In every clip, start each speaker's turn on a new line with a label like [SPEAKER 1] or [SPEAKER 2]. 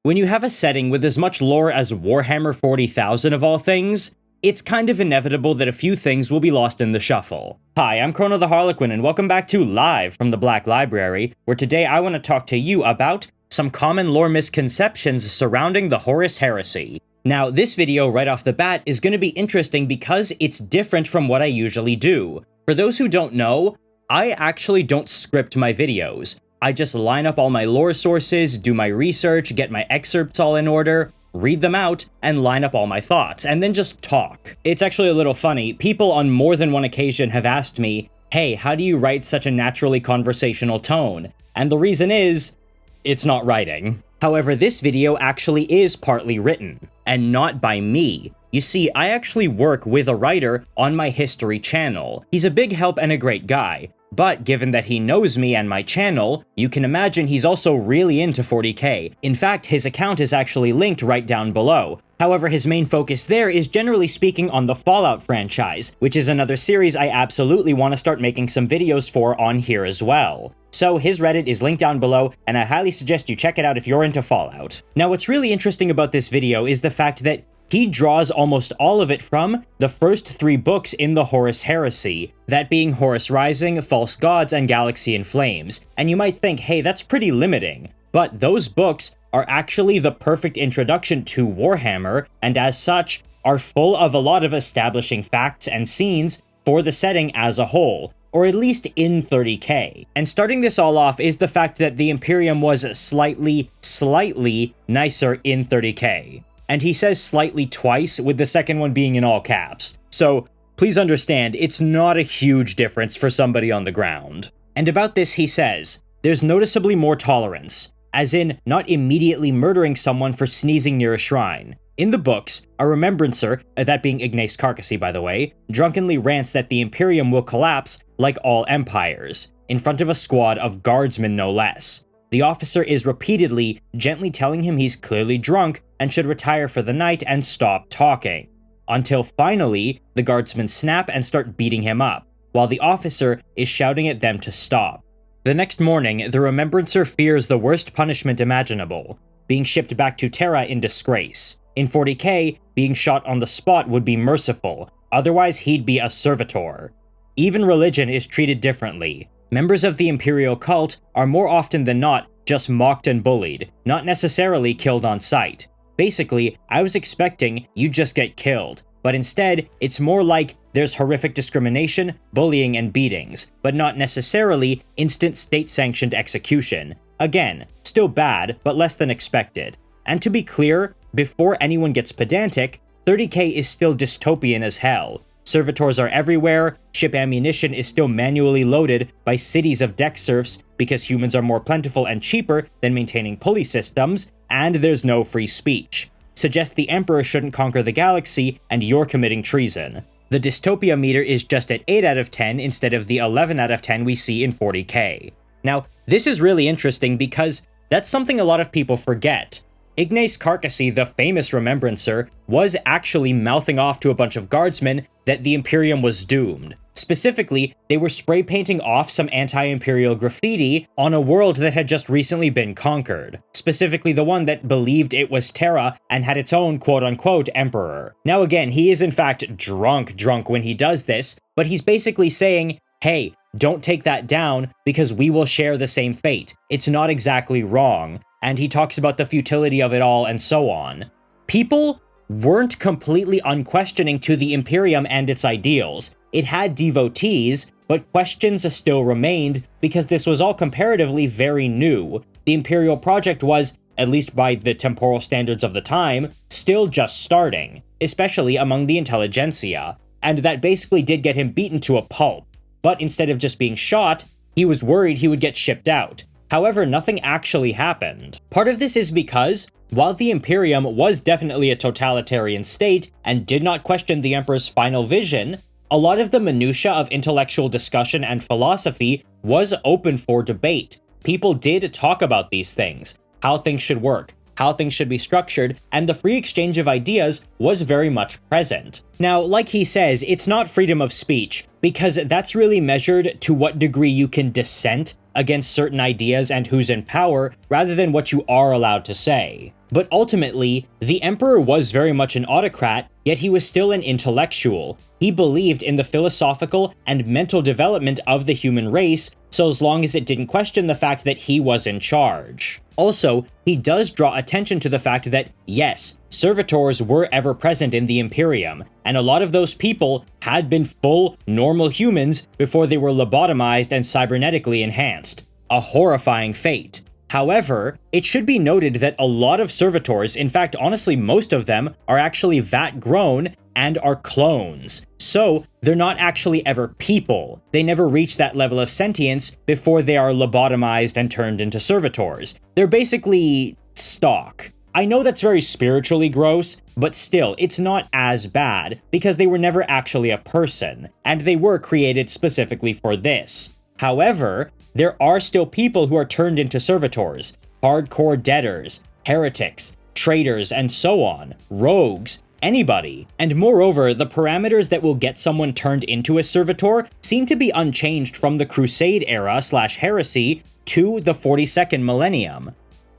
[SPEAKER 1] When you have a setting with as much lore as Warhammer 40,000 of all things, it's kind of inevitable that a few things will be lost in the shuffle. Hi, I'm Chrono the Harlequin, and welcome back to Live from the Black Library, where today I want to talk to you about some common lore misconceptions surrounding the Horus Heresy. Now, this video right off the bat is going to be interesting because it's different from what I usually do. For those who don't know, I actually don't script my videos. I just line up all my lore sources, do my research, get my excerpts all in order, read them out, and line up all my thoughts, and then just talk. It's actually a little funny. People on more than one occasion have asked me, hey, how do you write such a naturally conversational tone? And the reason is, it's not writing. However, this video actually is partly written, and not by me. You see, I actually work with a writer on my history channel. He's a big help and a great guy, but given that he knows me and my channel, you can imagine he's also really into 40k. In fact, his account is actually linked right down below. However, his main focus there is generally speaking on the Fallout franchise, which is another series I absolutely want to start making some videos for on here as well. So his Reddit is linked down below, and I highly suggest you check it out if you're into Fallout. Now, what's really interesting about this video is the fact that he draws almost all of it from the first 3 books in the Horus Heresy, that being Horus Rising, False Gods, and Galaxy in Flames. And you might think, hey, that's pretty limiting. But those books are actually the perfect introduction to Warhammer, and as such, are full of a lot of establishing facts and scenes for the setting as a whole, or at least in 30k. And starting this all off is the fact that the Imperium was slightly nicer in 30k. And he says slightly twice, with the second one being in all caps. So please understand, it's not a huge difference for somebody on the ground. And about this he says, there's noticeably more tolerance, as in not immediately murdering someone for sneezing near a shrine. In the books, a remembrancer, that being Ignace Carcassy by the way, drunkenly rants that the Imperium will collapse like all empires, in front of a squad of guardsmen no less. The officer is repeatedly, gently telling him he's clearly drunk and should retire for the night and stop talking. Until finally, the guardsmen snap and start beating him up, while the officer is shouting at them to stop. The next morning, the remembrancer fears the worst punishment imaginable, being shipped back to Terra in disgrace. In 40k, being shot on the spot would be merciful, otherwise he'd be a servitor. Even religion is treated differently. Members of the Imperial cult are more often than not just mocked and bullied, not necessarily killed on sight. Basically, I was expecting you'd just get killed, but instead, it's more like there's horrific discrimination, bullying, and beatings, but not necessarily instant state-sanctioned execution. Again, still bad, but less than expected. And to be clear, before anyone gets pedantic, 30k is still dystopian as hell. Servitors are everywhere, ship ammunition is still manually loaded by cities of deck serfs because humans are more plentiful and cheaper than maintaining pulley systems, and there's no free speech. Suggest the Emperor shouldn't conquer the galaxy and you're committing treason. The dystopia meter is just at 8 out of 10 instead of the 11 out of 10 we see in 40k. Now, this is really interesting because that's something a lot of people forget. Ignace Carcassy, the famous remembrancer, was actually mouthing off to a bunch of guardsmen that the Imperium was doomed. Specifically, they were spray painting off some anti-imperial graffiti on a world that had just recently been conquered. Specifically the one that believed it was Terra and had its own quote-unquote emperor. Now again, he is in fact drunk when he does this, but he's basically saying, hey, don't take that down because we will share the same fate. It's not exactly wrong. And he talks about the futility of it all and so on. People weren't completely unquestioning to the Imperium and its ideals. It had devotees, but questions still remained because this was all comparatively very new. The Imperial project was, at least by the temporal standards of the time, still just starting, especially among the intelligentsia, and that basically did get him beaten to a pulp. But instead of just being shot, he was worried he would get shipped out. However, nothing actually happened. Part of this is because, while the Imperium was definitely a totalitarian state and did not question the Emperor's final vision, a lot of the minutiae of intellectual discussion and philosophy was open for debate. People did talk about these things, how things should work, how things should be structured, and the free exchange of ideas was very much present. Now, like he says, it's not freedom of speech, because that's really measured to what degree you can dissent against certain ideas and who's in power rather than what you are allowed to say. But ultimately, the Emperor was very much an autocrat, yet he was still an intellectual. He believed in the philosophical and mental development of the human race, so as long as it didn't question the fact that he was in charge. Also, he does draw attention to the fact that, yes, servitors were ever present in the Imperium, and a lot of those people had been full, normal humans before they were lobotomized and cybernetically enhanced. A horrifying fate. However, it should be noted that a lot of servitors, in fact honestly most of them, are actually vat-grown and are clones. So, they're not actually ever people. They never reach that level of sentience before they are lobotomized and turned into servitors. They're basically stock. I know that's very spiritually gross, but still, it's not as bad, because they were never actually a person, and they were created specifically for this. However, there are still people who are turned into servitors, hardcore debtors, heretics, traitors, and so on, rogues, anybody. And moreover, the parameters that will get someone turned into a servitor seem to be unchanged from the Crusade era / Heresy to the 42nd millennium.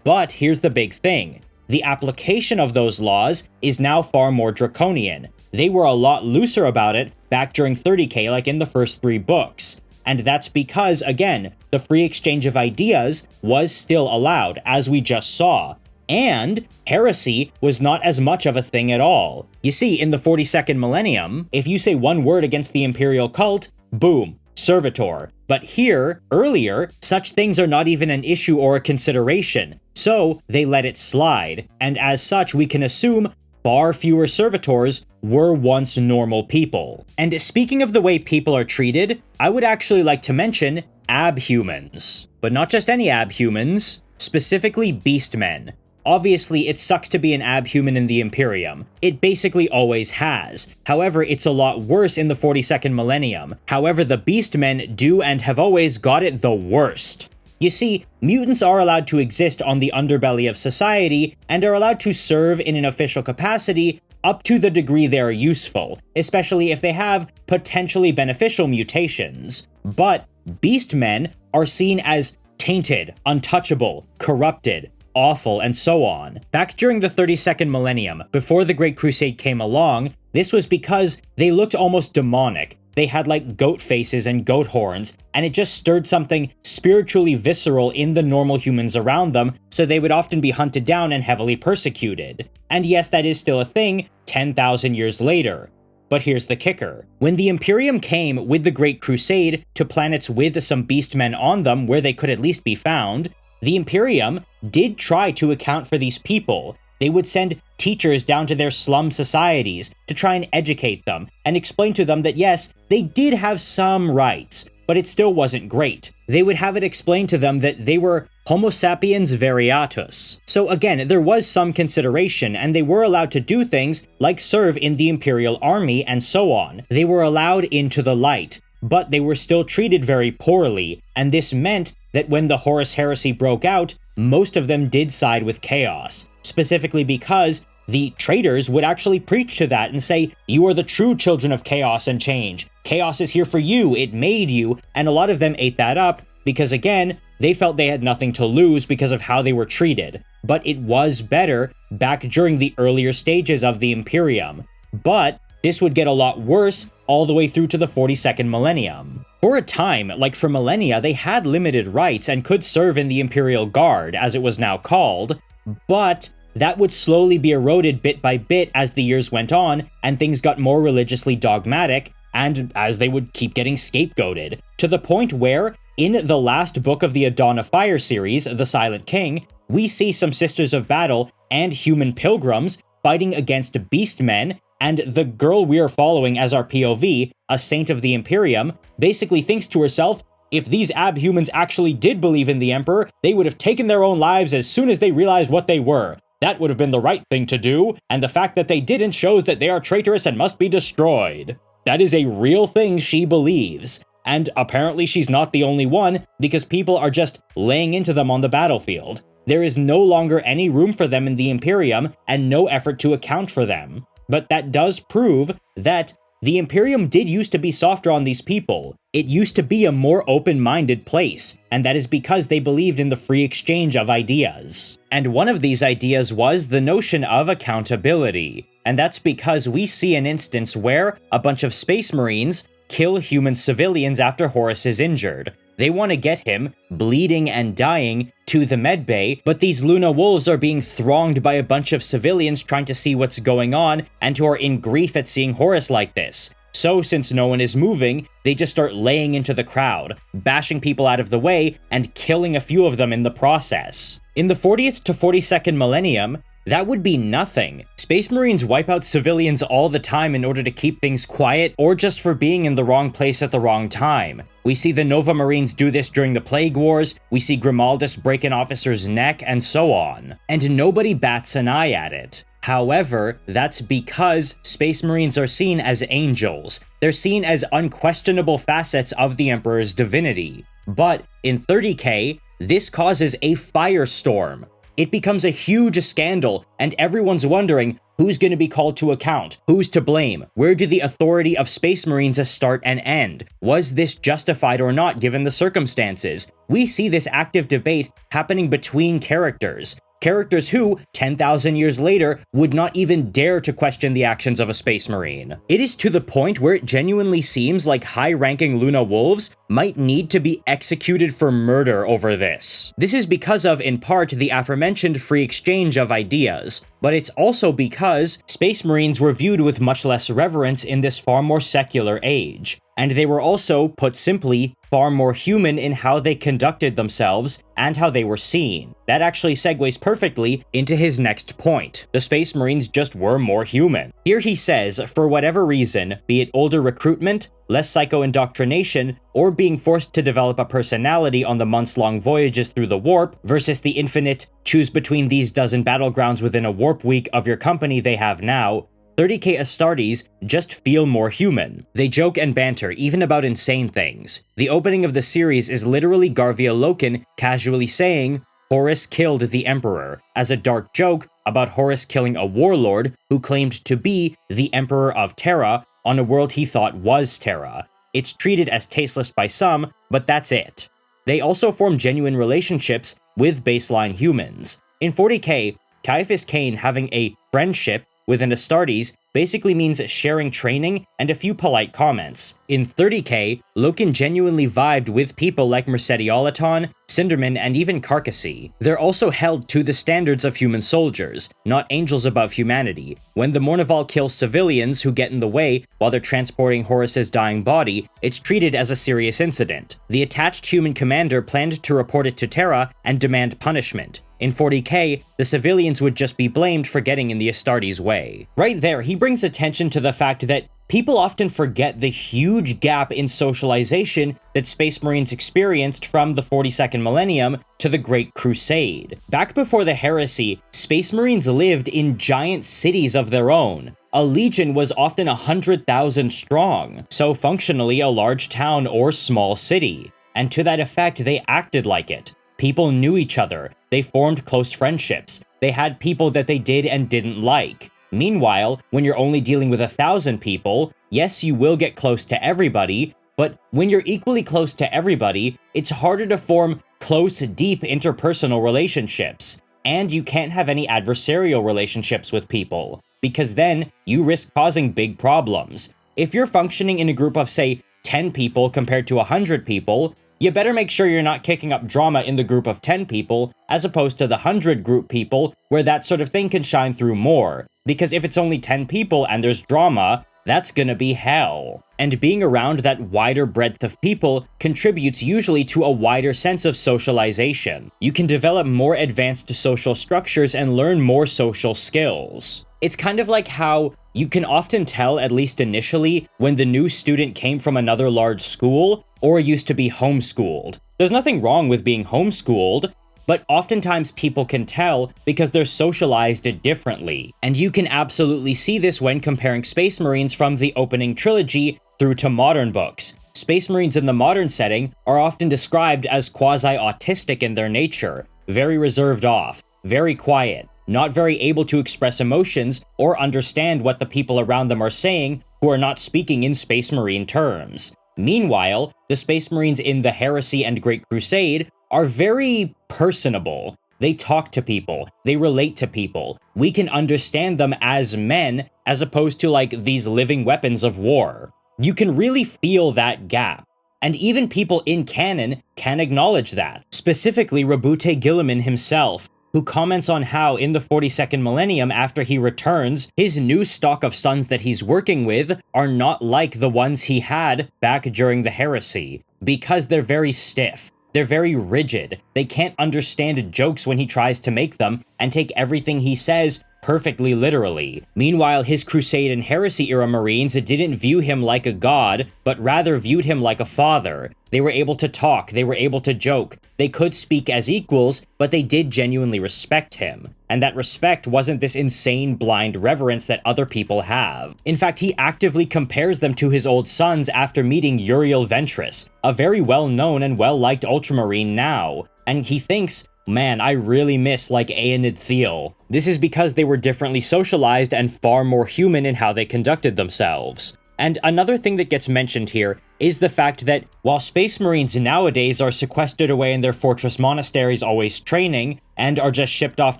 [SPEAKER 1] But here's the big thing. The application of those laws is now far more draconian. They were a lot looser about it back during 30k like in the first 3 books. And that's because, again, the free exchange of ideas was still allowed, as we just saw. And heresy was not as much of a thing at all. You see, in the 42nd millennium, if you say one word against the Imperial cult, boom, servitor. But here, earlier, such things are not even an issue or a consideration. So, they let it slide. And as such, we can assume far fewer servitors were once normal people. And speaking of the way people are treated, I would actually like to mention abhumans. But not just any abhumans, specifically beastmen. Obviously, it sucks to be an abhuman in the Imperium. It basically always has. However, it's a lot worse in the 42nd millennium. However, the beastmen do and have always got it the worst. You see, mutants are allowed to exist on the underbelly of society, and are allowed to serve in an official capacity up to the degree they are useful, especially if they have potentially beneficial mutations. But beastmen are seen as tainted, untouchable, corrupted, awful, and so on. Back during the 32nd millennium, before the Great Crusade came along, this was because they looked almost demonic. They had like goat faces and goat horns, and it just stirred something spiritually visceral in the normal humans around them, so they would often be hunted down and heavily persecuted. And yes, that is still a thing 10,000 years later. But here's the kicker. When the Imperium came with the Great Crusade to planets with some beastmen on them where they could at least be found, the Imperium did try to account for these people. They would send teachers down to their slum societies to try and educate them, and explain to them that yes, they did have some rights, but it still wasn't great. They would have it explained to them that they were Homo sapiens variatus. So again, there was some consideration, and they were allowed to do things like serve in the Imperial army and so on. They were allowed into the light, but they were still treated very poorly, and this meant that when the Horus Heresy broke out, most of them did side with chaos. Specifically because the traitors would actually preach to that and say, you are the true children of chaos and change. Chaos is here for you, it made you, and a lot of them ate that up because, again, they felt they had nothing to lose because of how they were treated. But it was better back during the earlier stages of the Imperium. But this would get a lot worse all the way through to the 42nd millennium. For a time, like for millennia, they had limited rights and could serve in the Imperial Guard, as it was now called, but that would slowly be eroded bit by bit as the years went on, and things got more religiously dogmatic, and as they would keep getting scapegoated, to the point where, in the last book of the Dawn of Fire series, The Silent King, we see some Sisters of Battle and human pilgrims fighting against beastmen, and the girl we are following as our POV, a saint of the Imperium, basically thinks to herself, if these abhumans actually did believe in the Emperor, they would have taken their own lives as soon as they realized what they were. That would have been the right thing to do, and the fact that they didn't shows that they are traitorous and must be destroyed. That is a real thing she believes. And apparently she's not the only one, because people are just laying into them on the battlefield. There is no longer any room for them in the Imperium, and no effort to account for them. But that does prove that The Imperium did used to be softer on these people. It used to be a more open-minded place, and that is because they believed in the free exchange of ideas. And one of these ideas was the notion of accountability. And that's because we see an instance where a bunch of space marines kill human civilians after Horus is injured. They want to get him, bleeding and dying, to the medbay, but these Luna Wolves are being thronged by a bunch of civilians trying to see what's going on and who are in grief at seeing Horus like this. So since no one is moving, they just start laying into the crowd, bashing people out of the way and killing a few of them in the process. In the 40th to 42nd millennium, that would be nothing. Space Marines wipe out civilians all the time in order to keep things quiet or just for being in the wrong place at the wrong time. We see the Nova Marines do this during the Plague Wars, we see Grimaldus break an officer's neck, and so on. And nobody bats an eye at it. However, that's because Space Marines are seen as angels. They're seen as unquestionable facets of the Emperor's divinity. But in 30K, this causes a firestorm. It becomes a huge scandal, and everyone's wondering who's going to be called to account, who's to blame, where do the authority of Space Marines start and end? Was this justified or not given the circumstances? We see this active debate happening between characters. Characters who, 10,000 years later, would not even dare to question the actions of a Space Marine. It is to the point where it genuinely seems like high-ranking Luna Wolves might need to be executed for murder over this. This is because of, in part, the aforementioned free exchange of ideas, but it's also because Space Marines were viewed with much less reverence in this far more secular age. And they were also, put simply, far more human in how they conducted themselves and how they were seen. That actually segues perfectly into his next point. The Space Marines just were more human. Here he says, for whatever reason, be it older recruitment, less psycho-indoctrination, or being forced to develop a personality on the months-long voyages through the warp versus the infinite choose between these dozen battlegrounds within a warp week of your company they have now, 30K Astartes just feel more human. They joke and banter, even about insane things. The opening of the series is literally Garvia Loken casually saying, Horus killed the Emperor, as a dark joke about Horus killing a warlord who claimed to be the Emperor of Terra on a world he thought was Terra. It's treated as tasteless by some, but that's it. They also form genuine relationships with baseline humans. In 40K, Caiaphas Cain having a friendship with an Astartes basically means sharing training and a few polite comments. In 30K, Loken genuinely vibed with people like Mercediolaton, Cinderman, and even Carcassy. They're also held to the standards of human soldiers, not angels above humanity. When the Mournival kills civilians who get in the way while they're transporting Horus's dying body, it's treated as a serious incident. The attached human commander planned to report it to Terra and demand punishment. In 40K, the civilians would just be blamed for getting in the Astartes' way. Right there, he brings attention to the fact that people often forget the huge gap in socialization that Space Marines experienced from the 42nd millennium to the Great Crusade. Back before the Heresy, Space Marines lived in giant cities of their own. A legion was often 100,000 strong, so functionally a large town or small city. And to that effect, they acted like it. People knew each other, they formed close friendships, they had people that they did and didn't like. Meanwhile, when you're only dealing with 1,000 people, yes, you will get close to everybody, but when you're equally close to everybody, it's harder to form close, deep interpersonal relationships. And you can't have any adversarial relationships with people, because then you risk causing big problems. If you're functioning in a group of, say, 10 people compared to 100 people, you better make sure you're not kicking up drama in the group of 10 people, as opposed to the 100 group people, where that sort of thing can shine through more. Because if it's only 10 people and there's drama, that's gonna be hell. And being around that wider breadth of people contributes usually to a wider sense of socialization. You can develop more advanced social structures and learn more social skills. It's kind of like how you can often tell, at least initially, when the new student came from another large school or used to be homeschooled. There's nothing wrong with being homeschooled, but oftentimes people can tell because they're socialized differently. And you can absolutely see this when comparing Space Marines from the opening trilogy through to modern books. Space Marines in the modern setting are often described as quasi-autistic in their nature, very reserved off, very quiet, not very able to express emotions or understand what the people around them are saying, who are not speaking in Space Marine terms. Meanwhile, the Space Marines in the Heresy and Great Crusade are very personable. They talk to people, they relate to people. We can understand them as men, as opposed to like these living weapons of war. You can really feel that gap. And even people in canon can acknowledge that. Specifically, Rabute Gilliman himself, who comments on how in the 42nd millennium after he returns, his new stock of sons that he's working with are not like the ones he had back during the Heresy, because they're very stiff. They're very rigid. They can't understand jokes when he tries to make them, and take everything he says perfectly literally. Meanwhile, his Crusade and Heresy era Marines didn't view him like a god, but rather viewed him like a father. They were able to talk, they were able to joke, they could speak as equals, but they did genuinely respect him. And that respect wasn't this insane blind reverence that other people have. In fact, he actively compares them to his old sons after meeting Uriel Ventress, a very well-known and well-liked Ultramarine now, and he thinks, man, I really miss like Aenid Thiel. This is because they were differently socialized and far more human in how they conducted themselves. And another thing that gets mentioned here is the fact that while Space Marines nowadays are sequestered away in their fortress monasteries always training, and are just shipped off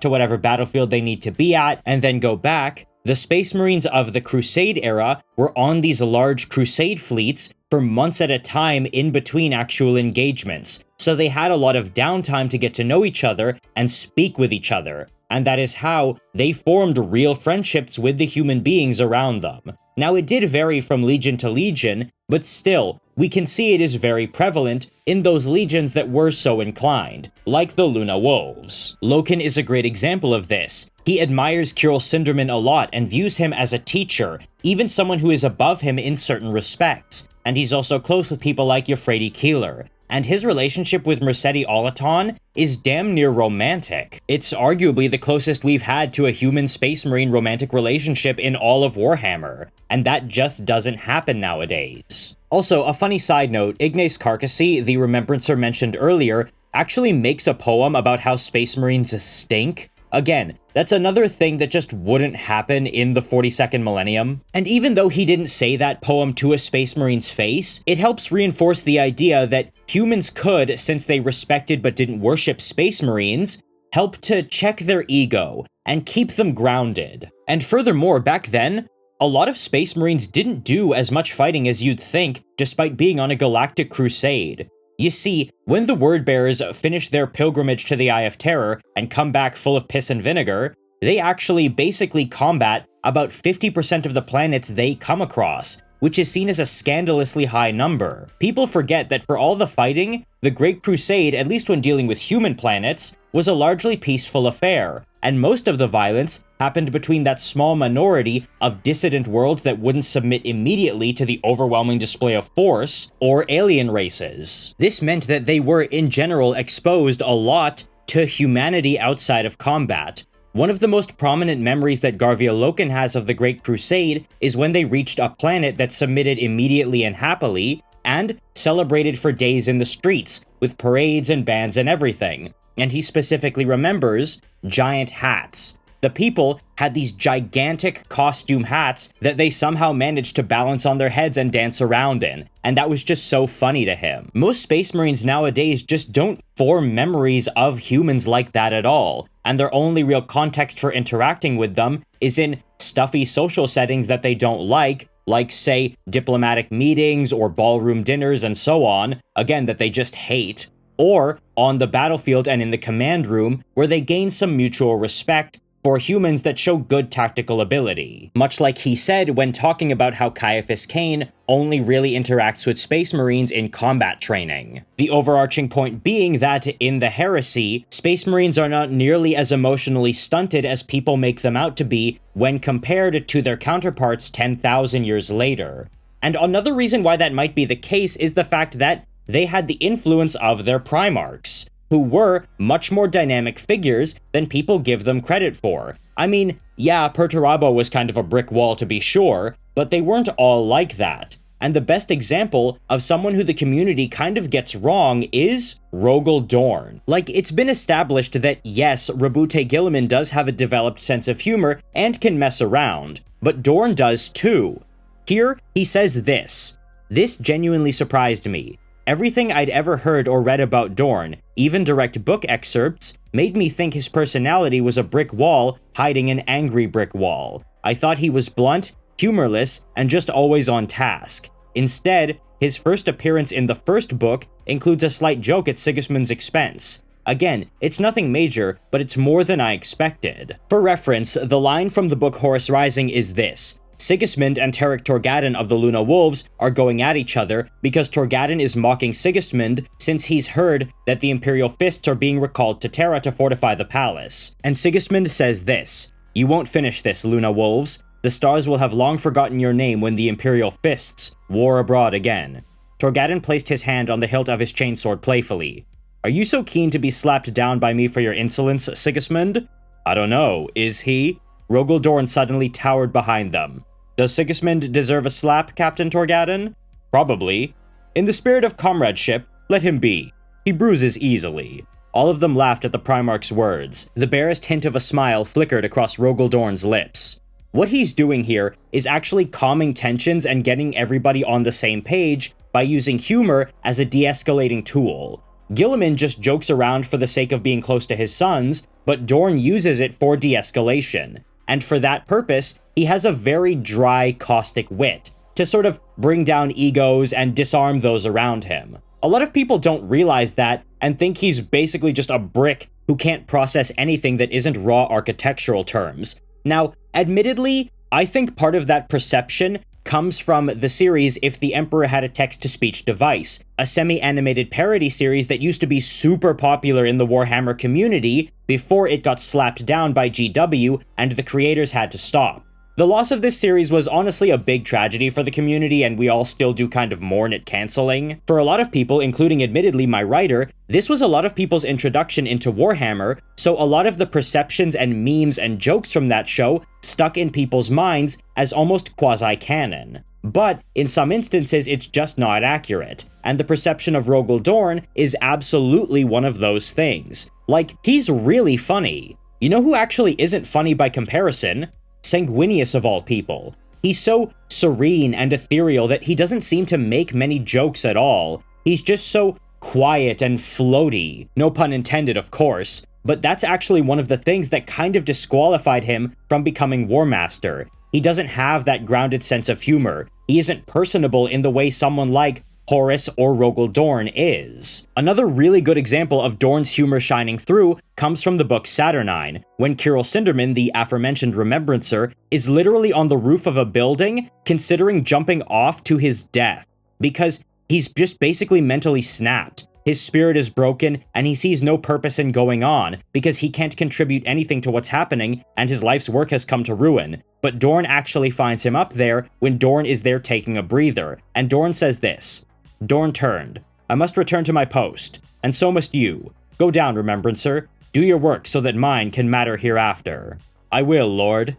[SPEAKER 1] to whatever battlefield they need to be at, and then go back, the Space Marines of the Crusade era were on these large Crusade fleets for months at a time in between actual engagements, so they had a lot of downtime to get to know each other and speak with each other, and that is how they formed real friendships with the human beings around them. Now, it did vary from legion to legion, but still, we can see it is very prevalent in those legions that were so inclined, like the Luna Wolves. Loken is a great example of this. He admires Kyril Sinderman a lot and views him as a teacher, even someone who is above him in certain respects, and he's also close with people like Euphrates Keeler. And his relationship with Mercedes Olaton is damn near romantic. It's arguably the closest we've had to a human Space Marine romantic relationship in all of Warhammer, and that just doesn't happen nowadays. Also, a funny side note, Ignace Carcassy, the Remembrancer mentioned earlier, actually makes a poem about how Space Marines stink. Again, that's another thing that just wouldn't happen in the 42nd millennium. And even though he didn't say that poem to a Space Marine's face, it helps reinforce the idea that humans could, since they respected but didn't worship Space Marines, help to check their ego and keep them grounded. And furthermore, back then, a lot of Space Marines didn't do as much fighting as you'd think, despite being on a galactic crusade. You see, when the Wordbearers finish their pilgrimage to the Eye of Terror and come back full of piss and vinegar, they actually basically combat about 50% of the planets they come across, which is seen as a scandalously high number. People forget that for all the fighting, the Great Crusade, at least when dealing with human planets, was a largely peaceful affair, and most of the violence happened between that small minority of dissident worlds that wouldn't submit immediately to the overwhelming display of force, or alien races. This meant that they were, in general, exposed a lot to humanity outside of combat. One of the most prominent memories that Garvia Loken has of the Great Crusade is when they reached a planet that submitted immediately and happily, and celebrated for days in the streets, with parades and bands and everything. And he specifically remembers giant hats. The people had these gigantic costume hats that they somehow managed to balance on their heads and dance around in, and that was just so funny to him. Most Space Marines nowadays just don't form memories of humans like that at all, and their only real context for interacting with them is in stuffy social settings that they don't like, say, diplomatic meetings or ballroom dinners and so on, again, that they just hate, or on the battlefield and in the command room, where they gain some mutual respect for humans that show good tactical ability. Much like he said when talking about how Caiaphas Cain only really interacts with Space Marines in combat training. The overarching point being that in the Heresy, Space Marines are not nearly as emotionally stunted as people make them out to be when compared to their counterparts 10,000 years later. And another reason why that might be the case is the fact that they had the influence of their Primarchs, who were much more dynamic figures than people give them credit for. I mean, yeah, Perturabo was kind of a brick wall to be sure, but they weren't all like that. And the best example of someone who the community kind of gets wrong is Rogel Dorn. Like, it's been established that yes, Rabute Gilliman does have a developed sense of humor and can mess around, but Dorn does too. Here, he says this: "This genuinely surprised me. Everything I'd ever heard or read about Dorn, even direct book excerpts, made me think his personality was a brick wall hiding an angry brick wall. I thought he was blunt, humorless, and just always on task. Instead, his first appearance in the first book includes a slight joke at Sigismund's expense. Again, it's nothing major, but it's more than I expected." For reference, the line from the book Horus Rising is this: Sigismund and Tarik Torgadan of the Luna Wolves are going at each other because Torgadan is mocking Sigismund since he's heard that the Imperial Fists are being recalled to Terra to fortify the palace. And Sigismund says this: "You won't finish this, Luna Wolves. The stars will have long forgotten your name when the Imperial Fists war abroad again." Torgadan placed his hand on the hilt of his chainsword playfully. "Are you so keen to be slapped down by me for your insolence, Sigismund?" "I don't know, is he?" Rogel Dorn suddenly towered behind them. "Does Sigismund deserve a slap, Captain Torgadan?" "Probably. In the spirit of comradeship, let him be. He bruises easily." All of them laughed at the Primarch's words. The barest hint of a smile flickered across Rogel Dorn's lips. What he's doing here is actually calming tensions and getting everybody on the same page by using humor as a de-escalating tool. Guilliman just jokes around for the sake of being close to his sons, but Dorn uses it for de-escalation. And for that purpose, he has a very dry, caustic wit, to sort of bring down egos and disarm those around him. A lot of people don't realize that, and think he's basically just a brick who can't process anything that isn't raw architectural terms. Now, admittedly, I think part of that perception comes from the series If the Emperor Had a Text-to-Speech Device, a semi-animated parody series that used to be super popular in the Warhammer community before it got slapped down by GW and the creators had to stop. The loss of this series was honestly a big tragedy for the community, and we all still do kind of mourn it canceling. For a lot of people, including admittedly my writer, this was a lot of people's introduction into Warhammer, so a lot of the perceptions and memes and jokes from that show stuck in people's minds as almost quasi-canon. But in some instances, it's just not accurate, and the perception of Rogel Dorn is absolutely one of those things. Like, he's really funny. You know who actually isn't funny by comparison? Sanguinius of all people. He's so serene and ethereal that he doesn't seem to make many jokes at all. He's just so quiet and floaty. No pun intended, of course, but that's actually one of the things that kind of disqualified him from becoming War Master. He doesn't have that grounded sense of humor. He isn't personable in the way someone like Horus or Rogel Dorn is. Another really good example of Dorn's humor shining through comes from the book Saturnine, when Kirill Sinderman, the aforementioned Remembrancer, is literally on the roof of a building considering jumping off to his death, because he's just basically mentally snapped. His spirit is broken, and he sees no purpose in going on, because he can't contribute anything to what's happening, and his life's work has come to ruin. But Dorn actually finds him up there when Dorn is there taking a breather, and Dorn says this: "Dorn turned. I must return to my post, and so must you. Go down, Remembrancer. Do your work so that mine can matter hereafter." "I will, Lord."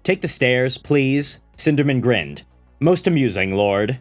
[SPEAKER 1] "Take the stairs, please." Sinderman grinned. "Most amusing, Lord."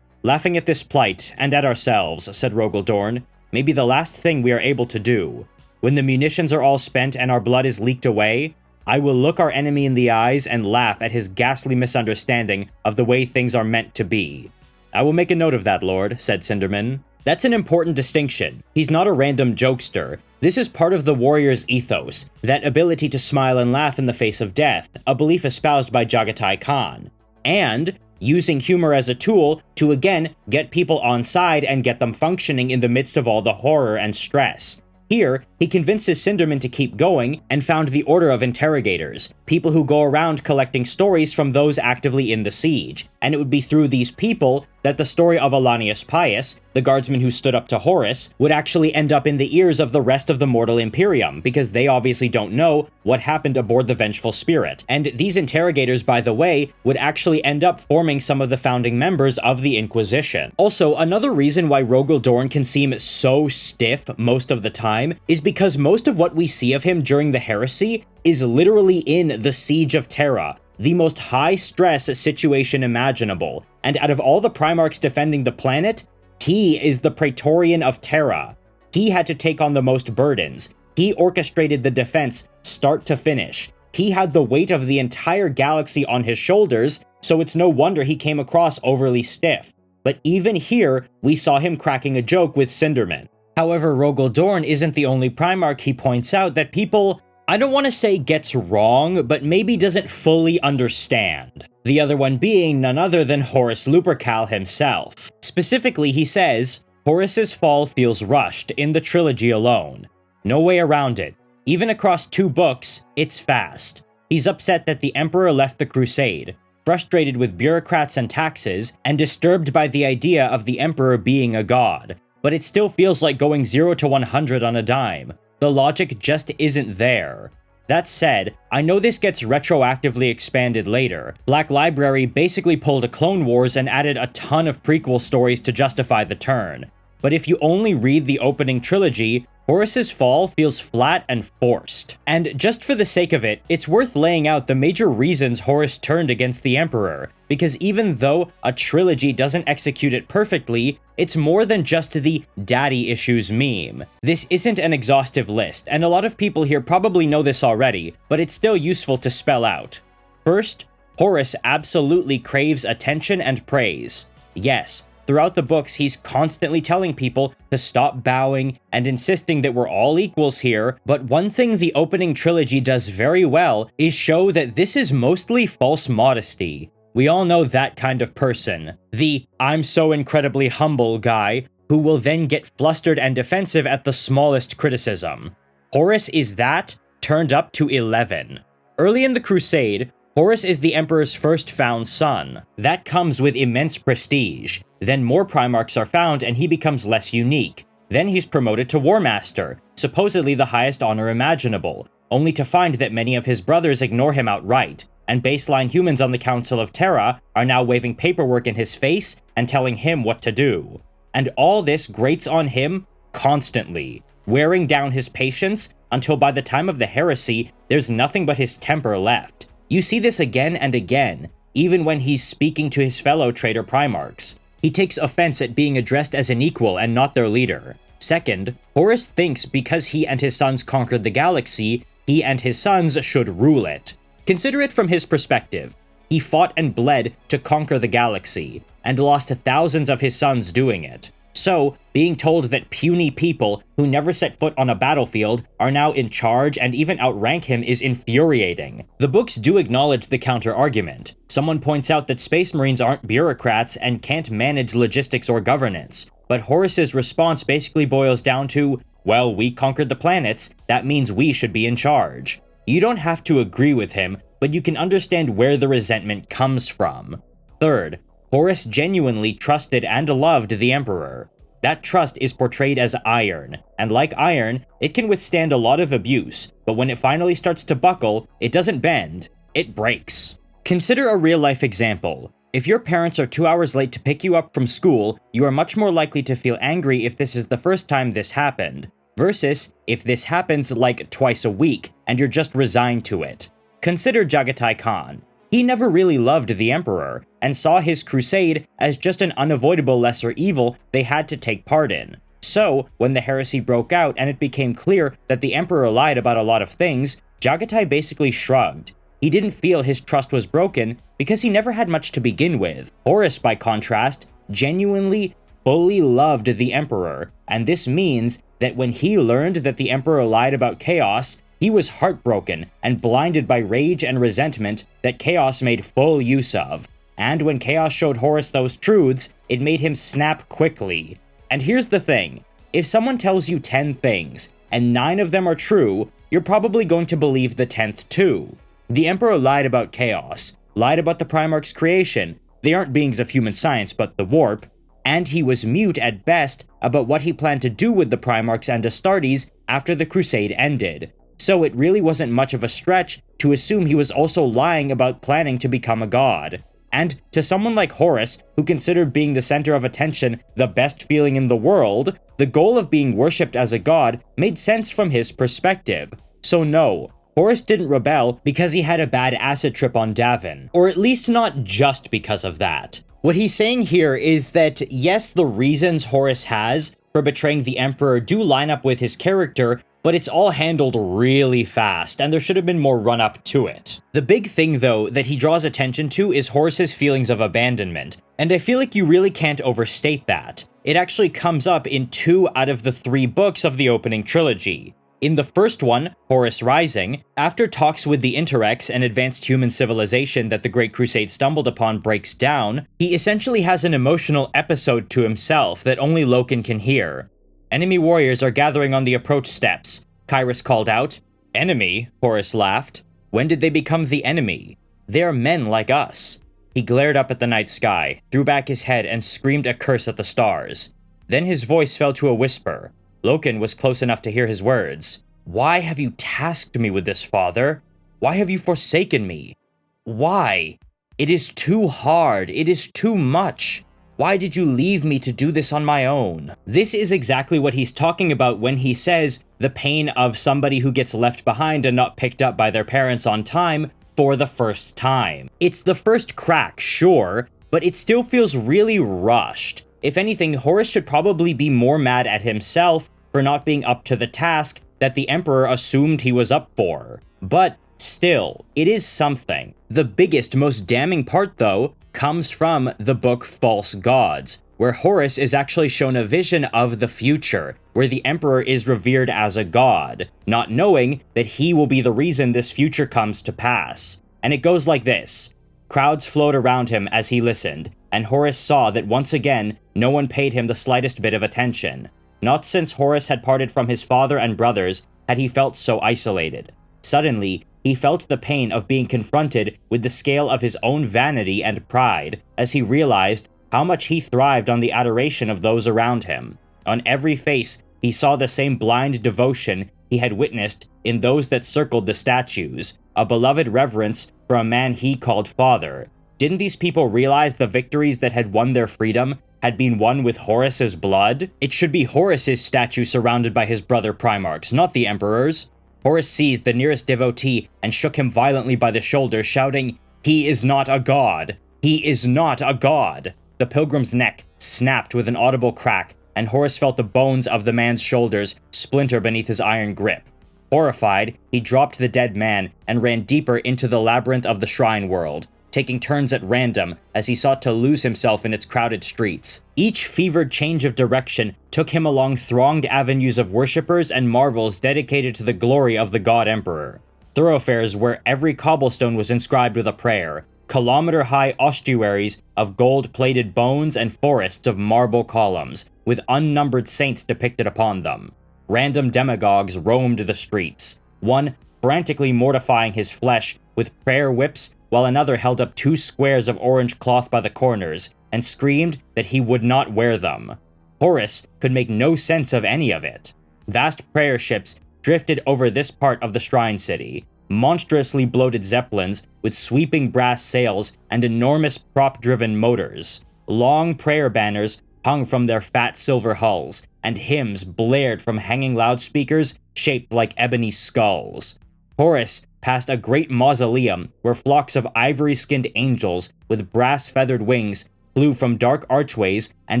[SPEAKER 1] "Laughing at this plight, and at ourselves," said Rogel Dorn, "may be the last thing we are able to do. When the munitions are all spent and our blood is leaked away, I will look our enemy in the eyes and laugh at his ghastly misunderstanding of the way things are meant to be." "I will make a note of that, Lord," said Sinderman. That's an important distinction. He's not a random jokester. This is part of the warrior's ethos, that ability to smile and laugh in the face of death, a belief espoused by Jagatai Khan. And using humor as a tool to again get people on side and get them functioning in the midst of all the horror and stress. Here, he convinces Sinderman to keep going and found the Order of Interrogators, people who go around collecting stories from those actively in the siege, and it would be through these people that the story of Alanius Pius, the guardsman who stood up to Horus, would actually end up in the ears of the rest of the mortal Imperium, because they obviously don't know what happened aboard the Vengeful Spirit. And these interrogators, by the way, would actually end up forming some of the founding members of the Inquisition. Also, another reason why Rogel Dorn can seem so stiff most of the time is because most of what we see of him during the Heresy is literally in the Siege of Terra, the most high-stress situation imaginable, and out of all the Primarchs defending the planet, he is the Praetorian of Terra. He had to take on the most burdens. He orchestrated the defense start to finish. He had the weight of the entire galaxy on his shoulders, so it's no wonder he came across overly stiff. But even here, we saw him cracking a joke with Cinderman. However, Dorn isn't the only Primarch he points out that people, I don't want to say gets wrong, but maybe doesn't fully understand. The other one being none other than Horus Lupercal himself. Specifically, he says, Horus's fall feels rushed in the trilogy alone. No way around it. Even across 2 books, it's fast. He's upset that the Emperor left the Crusade, frustrated with bureaucrats and taxes, and disturbed by the idea of the Emperor being a god. But it still feels like going 0 to 100 on a dime. The logic just isn't there. That said, I know this gets retroactively expanded later. Black Library basically pulled a Clone Wars and added a ton of prequel stories to justify the turn. But if you only read the opening trilogy, Horus's fall feels flat and forced. And just for the sake of it, it's worth laying out the major reasons Horus turned against the Emperor, because even though a trilogy doesn't execute it perfectly, it's more than just the daddy issues meme. This isn't an exhaustive list, and a lot of people here probably know this already, but it's still useful to spell out. First, Horus absolutely craves attention and praise. Yes, throughout the books, he's constantly telling people to stop bowing and insisting that we're all equals here, but one thing the opening trilogy does very well is show that this is mostly false modesty. We all know that kind of person. The I'm so incredibly humble guy who will then get flustered and defensive at the smallest criticism. Horus is that turned up to 11. Early in the Crusade, Horus is the Emperor's first found son. That comes with immense prestige. Then more Primarchs are found and he becomes less unique. Then he's promoted to War Master, supposedly the highest honor imaginable, only to find that many of his brothers ignore him outright, and baseline humans on the Council of Terra are now waving paperwork in his face and telling him what to do. And all this grates on him constantly, wearing down his patience until by the time of the Heresy, there's nothing but his temper left. You see this again and again, even when he's speaking to his fellow traitor Primarchs. He takes offense at being addressed as an equal and not their leader. Second, Horus thinks because he and his sons conquered the galaxy, he and his sons should rule it. Consider it from his perspective. He fought and bled to conquer the galaxy, and lost thousands of his sons doing it. So, being told that puny people who never set foot on a battlefield are now in charge and even outrank him is infuriating. The books do acknowledge the counter-argument. Someone points out that Space Marines aren't bureaucrats and can't manage logistics or governance, but Horus's response basically boils down to, well, we conquered the planets, that means we should be in charge. You don't have to agree with him, but you can understand where the resentment comes from. Third, Horus genuinely trusted and loved the Emperor. That trust is portrayed as iron, and like iron, it can withstand a lot of abuse, but when it finally starts to buckle, it doesn't bend, it breaks. Consider a real-life example. If your parents are 2 hours late to pick you up from school, you are much more likely to feel angry if this is the first time this happened, versus if this happens like twice a week, and you're just resigned to it. Consider Jagatai Khan. He never really loved the Emperor, and saw his crusade as just an unavoidable lesser evil they had to take part in. So, when the Heresy broke out and it became clear that the Emperor lied about a lot of things, Jagatai basically shrugged. He didn't feel his trust was broken because he never had much to begin with. Horus, by contrast, genuinely, fully loved the Emperor, and this means that when he learned that the Emperor lied about Chaos, he was heartbroken and blinded by rage and resentment that Chaos made full use of. And when Chaos showed Horus those truths, it made him snap quickly. And here's the thing, if someone tells you 10 things, and 9 of them are true, you're probably going to believe the 10th too. The Emperor lied about Chaos, lied about the Primarch's creation, they aren't beings of human science but the warp, and he was mute at best about what he planned to do with the Primarchs and Astartes after the Crusade ended. So it really wasn't much of a stretch to assume he was also lying about planning to become a god. And to someone like Horus, who considered being the center of attention the best feeling in the world, the goal of being worshipped as a god made sense from his perspective. So no, Horus didn't rebel because he had a bad acid trip on Davin, or at least not just because of that. What he's saying here is that yes, the reasons Horus has for betraying the Emperor do line up with his character, but it's all handled really fast, and there should have been more run-up to it. The big thing, though, that he draws attention to is Horus's feelings of abandonment, and I feel like you really can't overstate that. It actually comes up in 2 out of the 3 books of the opening trilogy. In the first one, Horus Rising, after talks with the Interrex, an advanced human civilization that the Great Crusade stumbled upon, breaks down, he essentially has an emotional episode to himself that only Loken can hear. Enemy warriors are gathering on the approach steps, Kyrus called out. Enemy? Horus laughed. When did they become the enemy? They are men like us. He glared up at the night sky, threw back his head, and screamed a curse at the stars. Then his voice fell to a whisper. Loken was close enough to hear his words. Why have you tasked me with this, Father? Why have you forsaken me? Why? It is too hard. It is too much. Why did you leave me to do this on my own? This is exactly what he's talking about when he says the pain of somebody who gets left behind and not picked up by their parents on time for the first time. It's the first crack, sure, but it still feels really rushed. If anything, Horus should probably be more mad at himself for not being up to the task that the Emperor assumed he was up for. But still, it is something. The biggest, most damning part, though, comes from the book False Gods, where Horus is actually shown a vision of the future, where the Emperor is revered as a god, not knowing that he will be the reason this future comes to pass. And it goes like this. Crowds flowed around him as he listened, and Horus saw that once again, no one paid him the slightest bit of attention. Not since Horus had parted from his father and brothers had he felt so isolated. Suddenly, he felt the pain of being confronted with the scale of his own vanity and pride as he realized how much he thrived on the adoration of those around him. On every face, he saw the same blind devotion he had witnessed in those that circled the statues, a beloved reverence for a man he called father. Didn't these people realize the victories that had won their freedom had been won with Horus's blood? It should be Horus's statue surrounded by his brother Primarchs, not the Emperor's. Horus seized the nearest devotee and shook him violently by the shoulder, shouting, "He is not a god! He is not a god!" The pilgrim's neck snapped with an audible crack, and Horus felt the bones of the man's shoulders splinter beneath his iron grip. Horrified, he dropped the dead man and ran deeper into the labyrinth of the shrine world, taking turns at random as he sought to lose himself in its crowded streets. Each fevered change of direction took him along thronged avenues of worshippers and marvels dedicated to the glory of the God Emperor. Thoroughfares where every cobblestone was inscribed with a prayer, kilometer-high ossuaries of gold-plated bones and forests of marble columns, with unnumbered saints depicted upon them. Random demagogues roamed the streets, one frantically mortifying his flesh with prayer whips, while another held up 2 squares of orange cloth by the corners, and screamed that he would not wear them. Horus could make no sense of any of it. Vast prayer ships drifted over this part of the shrine city, monstrously bloated zeppelins with sweeping brass sails and enormous prop-driven motors. Long prayer banners hung from their fat silver hulls, and hymns blared from hanging loudspeakers shaped like ebony skulls. Horus passed a great mausoleum where flocks of ivory-skinned angels with brass-feathered wings flew from dark archways and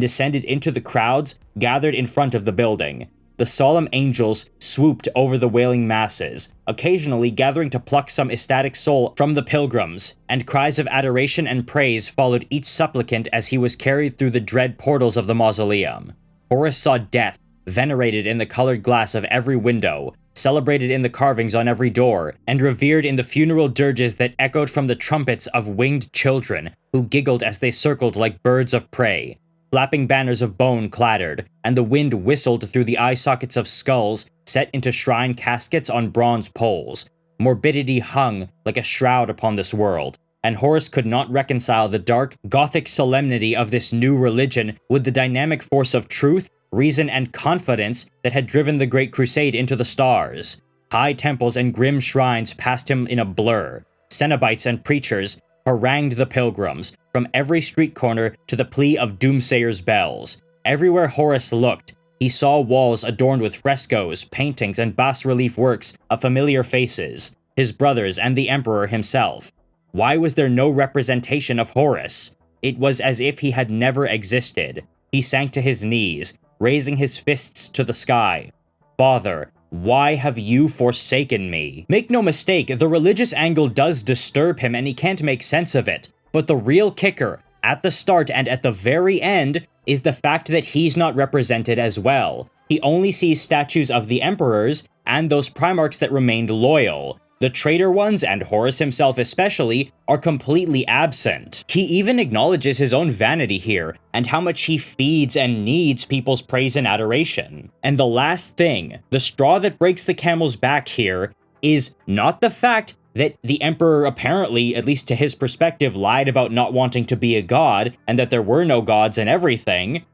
[SPEAKER 1] descended into the crowds gathered in front of the building. The solemn angels swooped over the wailing masses, occasionally gathering to pluck some ecstatic soul from the pilgrims, and cries of adoration and praise followed each supplicant as he was carried through the dread portals of the mausoleum. Horus saw death venerated in the colored glass of every window, celebrated in the carvings on every door, and revered in the funeral dirges that echoed from the trumpets of winged children who giggled as they circled like birds of prey. Flapping banners of bone clattered, and the wind whistled through the eye sockets of skulls set into shrine caskets on bronze poles. Morbidity hung like a shroud upon this world, and Horus could not reconcile the dark, gothic solemnity of this new religion with the dynamic force of truth, reason, and confidence that had driven the Great Crusade into the stars. High temples and grim shrines passed him in a blur. Cenobites and preachers harangued the pilgrims, from every street corner to the plea of doomsayers' bells. Everywhere Horus looked, he saw walls adorned with frescoes, paintings, and bas-relief works of familiar faces, his brothers and the Emperor himself. Why was there no representation of Horus? It was as if he had never existed. He sank to his knees, raising his fists to the sky. "Father, "Why have you forsaken me?" Make no mistake, the religious angle does disturb him and he can't make sense of it, but the real kicker, at the start and at the very end, is the fact that he's not represented as well. He only sees statues of the emperors and those Primarchs that remained loyal. The traitor ones, and Horus himself especially, are completely absent. He even acknowledges his own vanity here, and how much he feeds and needs people's praise and adoration. And the last thing, the straw that breaks the camel's back here, is not the fact that the Emperor apparently, at least to his perspective, lied about not wanting to be a god, and that there were no gods and everything,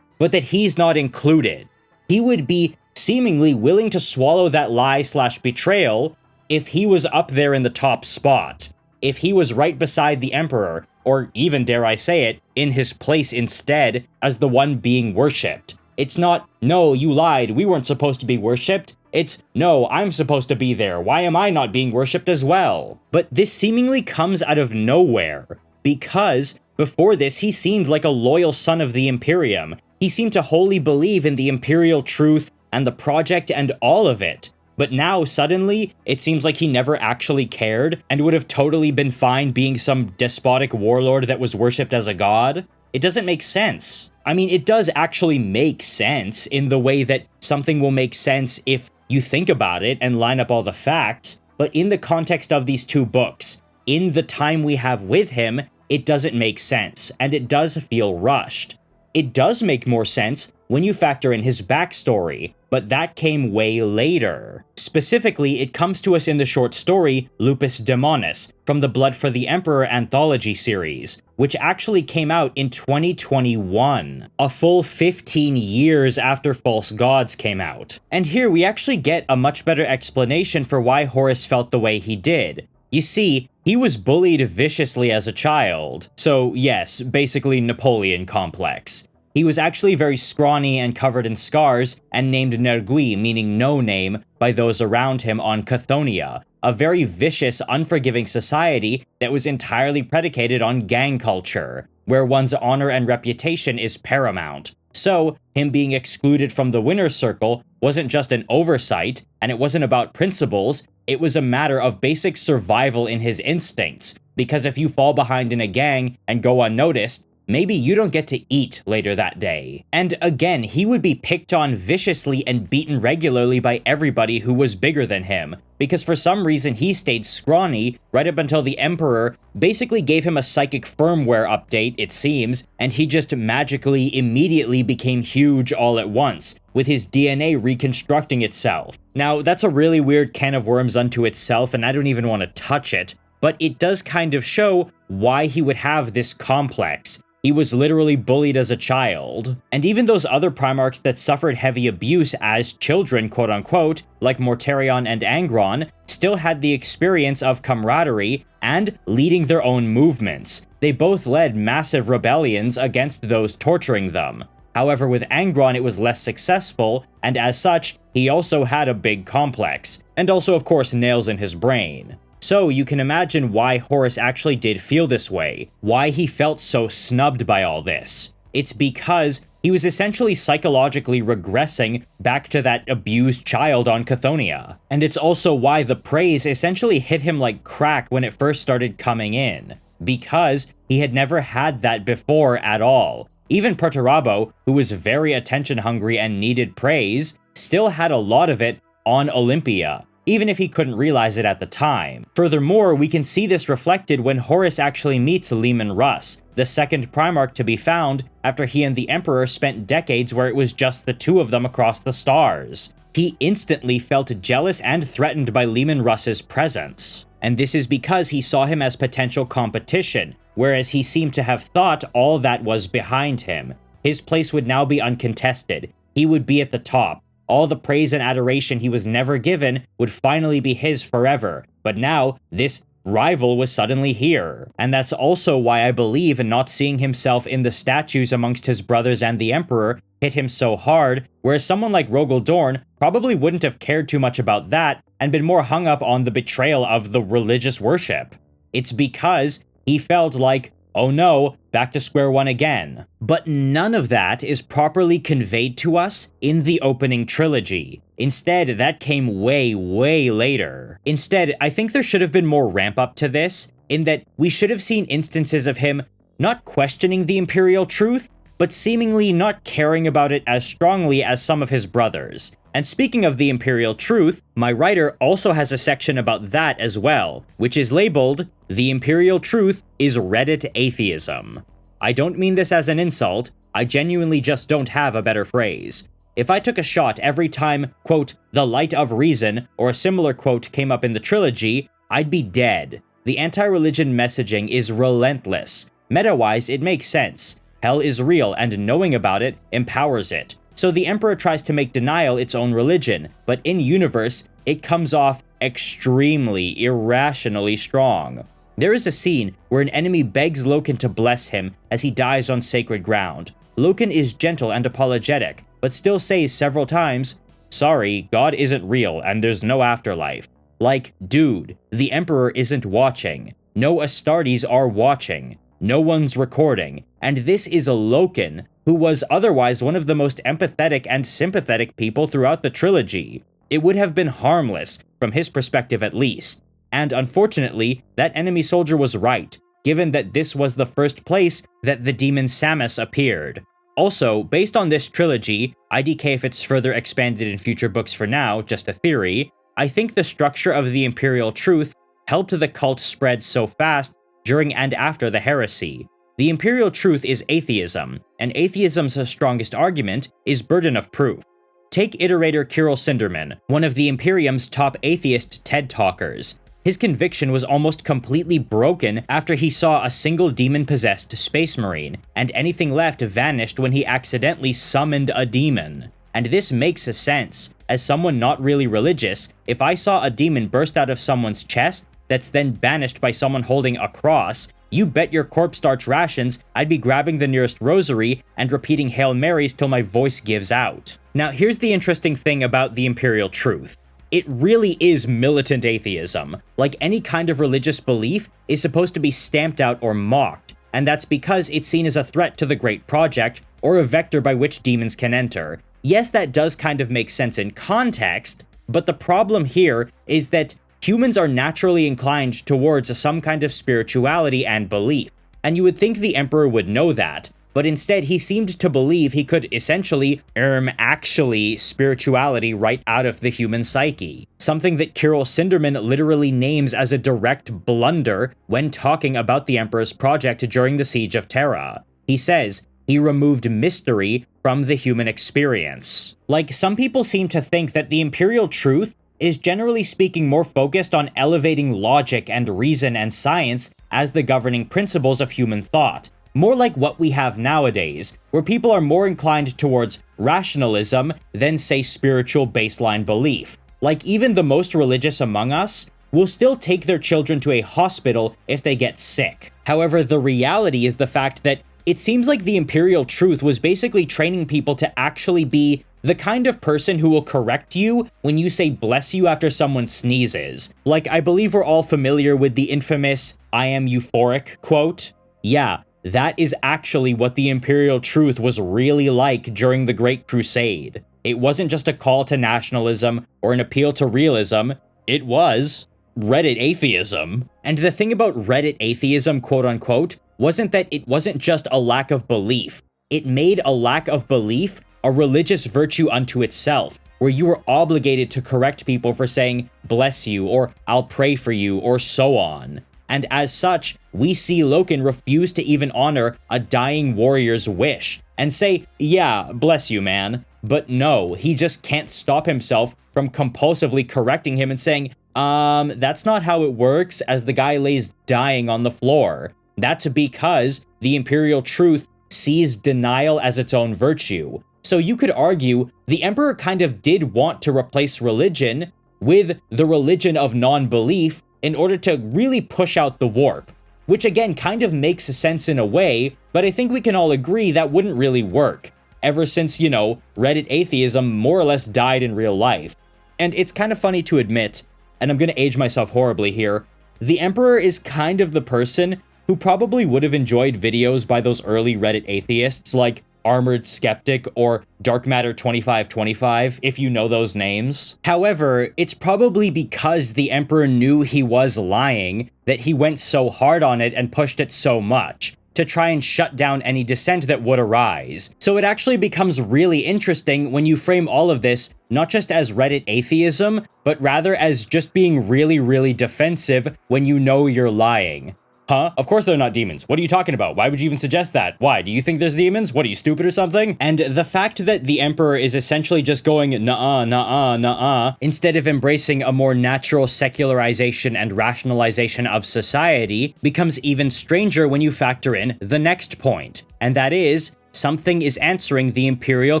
[SPEAKER 1] but that he's not included. He would be seemingly willing to swallow that lie/betrayal if he was up there in the top spot, if he was right beside the Emperor, or even, dare I say it, in his place instead as the one being worshipped. It's not, "No, you lied, we weren't supposed to be worshipped." It's, "No, I'm supposed to be there, why am I not being worshipped as well?" But this seemingly comes out of nowhere, because before this he seemed like a loyal son of the Imperium. He seemed to wholly believe in the Imperial truth and the project and all of it. But now, suddenly, it seems like he never actually cared, and would have totally been fine being some despotic warlord that was worshipped as a god. It doesn't make sense. I mean, it does actually make sense in the way that something will make sense if you think about it and line up all the facts, but in the context of these two books, in the time we have with him, it doesn't make sense, and it does feel rushed. It does make more sense when you factor in his backstory, but that came way later. Specifically, it comes to us in the short story Lupus Daemonis from the Blood for the Emperor anthology series, which actually came out in 2021, a full 15 years after False Gods came out. And here we actually get a much better explanation for why Horus felt the way he did. You see, he was bullied viciously as a child. So yes, basically Napoleon complex. He was actually very scrawny and covered in scars, and named Nergui, meaning no name, by those around him on Chthoniya, a very vicious, unforgiving society that was entirely predicated on gang culture, where one's honor and reputation is paramount. So, him being excluded from the winner's circle wasn't just an oversight, and it wasn't about principles, it was a matter of basic survival in his instincts, because if you fall behind in a gang and go unnoticed, maybe you don't get to eat later that day. And again, he would be picked on viciously and beaten regularly by everybody who was bigger than him, because for some reason he stayed scrawny right up until the Emperor basically gave him a psychic firmware update, it seems, and he just magically immediately became huge all at once, with his DNA reconstructing itself. Now, that's a really weird can of worms unto itself, and I don't even want to touch it, but it does kind of show why he would have this complex. He was literally bullied as a child. And even those other Primarchs that suffered heavy abuse as children, quote-unquote, like Mortarion and Angron, still had the experience of camaraderie and leading their own movements. They both led massive rebellions against those torturing them. However, with Angron it was less successful, and as such, he also had a big complex, and also of course nails in his brain. So you can imagine why Horus actually did feel this way, why he felt so snubbed by all this. It's because he was essentially psychologically regressing back to that abused child on Chthoniya. And it's also why the praise essentially hit him like crack when it first started coming in, because he had never had that before at all. Even Perturabo, who was very attention hungry and needed praise, still had a lot of it on Olympia, even if he couldn't realize it at the time. Furthermore, we can see this reflected when Horus actually meets Leman Russ, the second Primarch to be found after he and the Emperor spent decades where it was just the two of them across the stars. He instantly felt jealous and threatened by Leman Russ's presence. And this is because he saw him as potential competition, whereas he seemed to have thought all that was behind him. His place would now be uncontested. He would be at the top. All the praise and adoration he was never given would finally be his forever, but now, this rival was suddenly here. And that's also why I believe in not seeing himself in the statues amongst his brothers and the Emperor hit him so hard, whereas someone like Rogel Dorn probably wouldn't have cared too much about that and been more hung up on the betrayal of the religious worship. It's because he felt like, oh no, back to square one again. But none of that is properly conveyed to us in the opening trilogy. Instead, that came way, way later. Instead, I think there should have been more ramp up to this, in that we should have seen instances of him not questioning the Imperial truth, but seemingly not caring about it as strongly as some of his brothers. And speaking of the Imperial truth, my writer also has a section about that as well, which is labeled, "The Imperial Truth is Reddit Atheism." I don't mean this as an insult, I genuinely just don't have a better phrase. If I took a shot every time, quote, "the light of reason," or a similar quote came up in the trilogy, I'd be dead. The anti-religion messaging is relentless. Meta-wise, it makes sense. Hell is real, and knowing about it empowers it. So the Emperor tries to make denial its own religion, but in universe, it comes off extremely, irrationally strong. There is a scene where an enemy begs Loken to bless him as he dies on sacred ground. Loken is gentle and apologetic, but still says several times, "Sorry, God isn't real and there's no afterlife." Like, dude, the Emperor isn't watching. No Astartes are watching. No one's recording. And this is a Loken, who was otherwise one of the most empathetic and sympathetic people throughout the trilogy. It would have been harmless, from his perspective at least. And unfortunately, that enemy soldier was right, given that this was the first place that the demon Samus appeared. Also, based on this trilogy, IDK if it's further expanded in future books for now, just a theory, I think the structure of the Imperial Truth helped the cult spread so fast during and after the Heresy. The Imperial Truth is atheism, and atheism's strongest argument is burden of proof. Take iterator Kirill Sinderman, one of the Imperium's top atheist TED Talkers. His conviction was almost completely broken after he saw a single demon-possessed space marine, and anything left vanished when he accidentally summoned a demon. And this makes sense. As someone not really religious, if I saw a demon burst out of someone's chest that's then banished by someone holding a cross, you bet your corpse starch rations I'd be grabbing the nearest rosary and repeating Hail Marys till my voice gives out. Now here's the interesting thing about the Imperial Truth. It really is militant atheism. Like any kind of religious belief is supposed to be stamped out or mocked, and that's because it's seen as a threat to the Great Project, or a vector by which demons can enter. Yes, that does kind of make sense in context, but the problem here is that humans are naturally inclined towards some kind of spirituality and belief, and you would think the Emperor would know that, but instead he seemed to believe he could essentially actually spirituality right out of the human psyche. Something that Kirill Sinderman literally names as a direct blunder when talking about the Emperor's project during the Siege of Terra. He says, he removed mystery from the human experience. Like, some people seem to think that the Imperial Truth is generally speaking more focused on elevating logic and reason and science as the governing principles of human thought. More like what we have nowadays, where people are more inclined towards rationalism than, say, spiritual baseline belief. Like, even the most religious among us will still take their children to a hospital if they get sick. However, the reality is the fact that it seems like the Imperial Truth was basically training people to actually be the kind of person who will correct you when you say bless you after someone sneezes. Like, I believe we're all familiar with the infamous "I am euphoric" quote. Yeah, that is actually what the Imperial Truth was really like during the Great Crusade. It wasn't just a call to nationalism or an appeal to realism, it was Reddit atheism. And the thing about Reddit atheism, quote-unquote, wasn't that it wasn't just a lack of belief. It made a lack of belief a religious virtue unto itself, where you were obligated to correct people for saying, bless you, or I'll pray for you, or so on. And as such, we see Loken refuse to even honor a dying warrior's wish, and say, yeah, bless you, man. But no, he just can't stop himself from compulsively correcting him and saying, that's not how it works, as the guy lays dying on the floor. That's because the Imperial Truth sees denial as its own virtue. So you could argue the Emperor kind of did want to replace religion with the religion of non-belief in order to really push out the warp, which again kind of makes sense in a way, but I think we can all agree that wouldn't really work, ever since, you know, Reddit atheism more or less died in real life. And it's kind of funny to admit, and I'm gonna age myself horribly here, the Emperor is kind of the person who probably would have enjoyed videos by those early Reddit atheists like Armored Skeptic or Dark Matter 2525, if you know those names. However, it's probably because the Emperor knew he was lying that he went so hard on it and pushed it so much, to try and shut down any dissent that would arise. So it actually becomes really interesting when you frame all of this not just as Reddit atheism, but rather as just being really, really defensive when you know you're lying. Huh? Of course they're not demons. What are you talking about? Why would you even suggest that? Why? Do you think there's demons? What, are you stupid or something? And the fact that the Emperor is essentially just going nuh-uh, nuh-uh, nuh-uh, instead of embracing a more natural secularization and rationalization of society becomes even stranger when you factor in the next point. And that is, something is answering the Imperial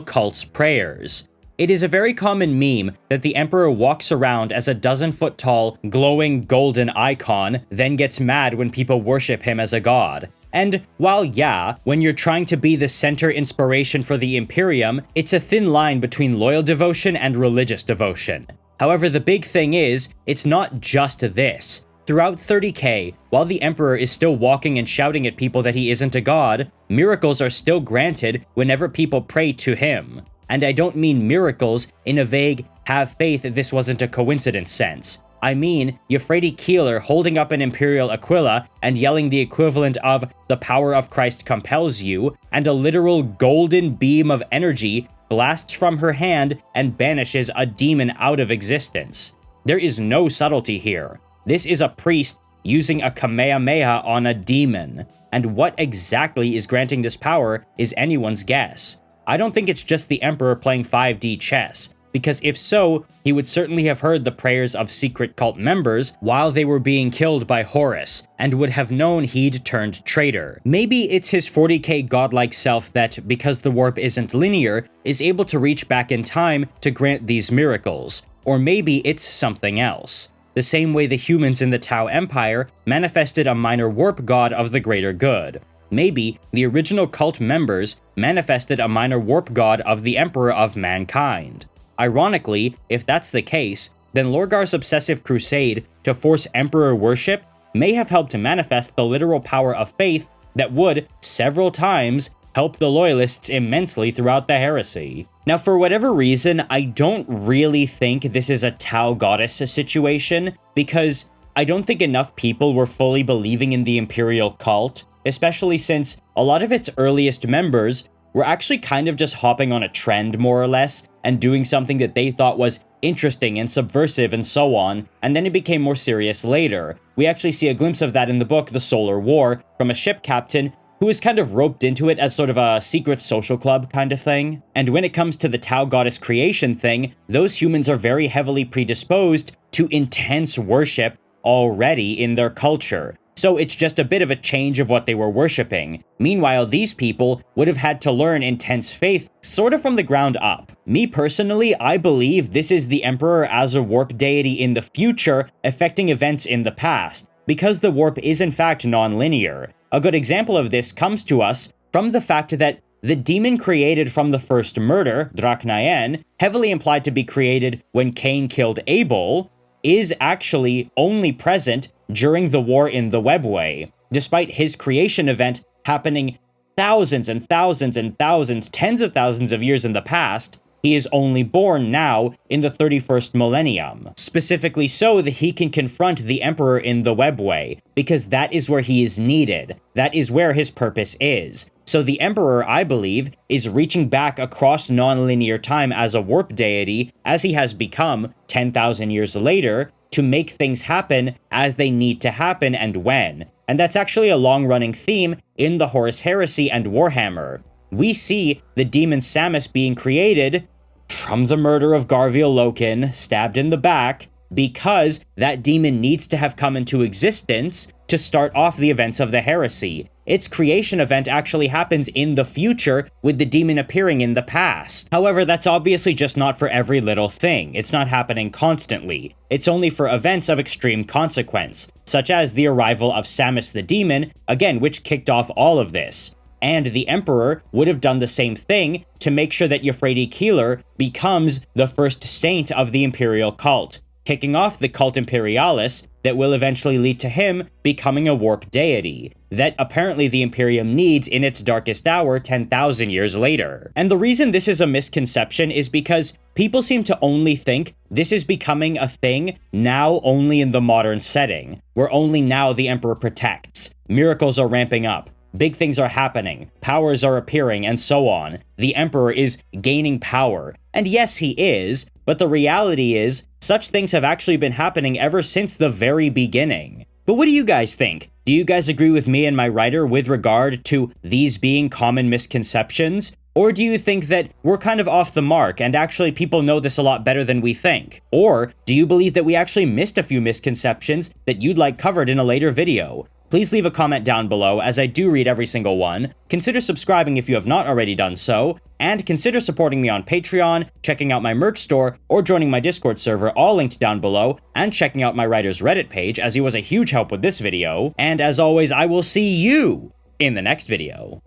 [SPEAKER 1] cult's prayers. It is a very common meme that the Emperor walks around as a dozen-foot-tall, glowing golden icon, then gets mad when people worship him as a god. And while yeah, when you're trying to be the center inspiration for the Imperium, it's a thin line between loyal devotion and religious devotion. However, the big thing is, it's not just this. Throughout 30k, while the Emperor is still walking and shouting at people that he isn't a god, miracles are still granted whenever people pray to him. And I don't mean miracles in a vague, have faith this wasn't a coincidence sense. I mean Euphrates Keeler holding up an Imperial Aquila and yelling the equivalent of "the power of Christ compels you," and a literal golden beam of energy blasts from her hand and banishes a demon out of existence. There is no subtlety here. This is a priest using a Kamehameha on a demon. And what exactly is granting this power is anyone's guess. I don't think it's just the Emperor playing 5D chess, because if so, he would certainly have heard the prayers of secret cult members while they were being killed by Horus, and would have known he'd turned traitor. Maybe it's his 40k godlike self that, because the warp isn't linear, is able to reach back in time to grant these miracles. Or maybe it's something else. The same way the humans in the Tau Empire manifested a minor warp god of the greater good. Maybe the original cult members manifested a minor warp god of the Emperor of Mankind. Ironically, if that's the case, then Lorgar's obsessive crusade to force Emperor worship may have helped to manifest the literal power of faith that would, several times, help the Loyalists immensely throughout the Heresy. Now, for whatever reason, I don't really think this is a Tau goddess situation, because I don't think enough people were fully believing in the Imperial cult, especially since a lot of its earliest members were actually kind of just hopping on a trend, more or less, and doing something that they thought was interesting and subversive and so on, and then it became more serious later. We actually see a glimpse of that in the book The Solar War from a ship captain who is kind of roped into it as sort of a secret social club kind of thing. And when it comes to the Tau goddess creation thing, those humans are very heavily predisposed to intense worship already in their culture. So it's just a bit of a change of what they were worshipping. Meanwhile, these people would have had to learn intense faith sort of from the ground up. Me personally, I believe this is the Emperor as a warp deity in the future affecting events in the past, because the warp is in fact non-linear. A good example of this comes to us from the fact that the demon created from the first murder, Draknaen, heavily implied to be created when Cain killed Abel, is actually only present during the war in the Webway, despite his creation event happening thousands and thousands and thousands, tens of thousands of years in the past. He is only born now in the 31st millennium, specifically so that he can confront the Emperor in the Webway, because that is where he is needed. That is where his purpose is. So the Emperor, I believe, is reaching back across non-linear time as a warp deity, as he has become 10,000 years later, to make things happen as they need to happen and when. And that's actually a long-running theme in the Horus Heresy and Warhammer. We see the demon Samus being created from the murder of Garviel Loken, stabbed in the back, because that demon needs to have come into existence to start off the events of the Heresy. Its creation event actually happens in the future, with the demon appearing in the past. However, that's obviously just not for every little thing. It's not happening constantly. It's only for events of extreme consequence, such as the arrival of Samus the demon, again, which kicked off all of this. And the Emperor would have done the same thing to make sure that Euphrates Keeler becomes the first saint of the Imperial cult, kicking off the cult Imperialis that will eventually lead to him becoming a warp deity that apparently the Imperium needs in its darkest hour 10,000 years later. And the reason this is a misconception is because people seem to only think this is becoming a thing now only in the modern setting, where only now the Emperor protects, miracles are ramping up, big things are happening, powers are appearing, and so on. The Emperor is gaining power. And yes, he is, but the reality is, such things have actually been happening ever since the very beginning. But what do you guys think? Do you guys agree with me and my writer with regard to these being common misconceptions? Or do you think that we're kind of off the mark and actually people know this a lot better than we think? Or do you believe that we actually missed a few misconceptions that you'd like covered in a later video? Please leave a comment down below, as I do read every single one. Consider subscribing if you have not already done so, and consider supporting me on Patreon, checking out my merch store, or joining my Discord server, all linked down below, and checking out my writer's Reddit page, as he was a huge help with this video. And as always, I will see you in the next video.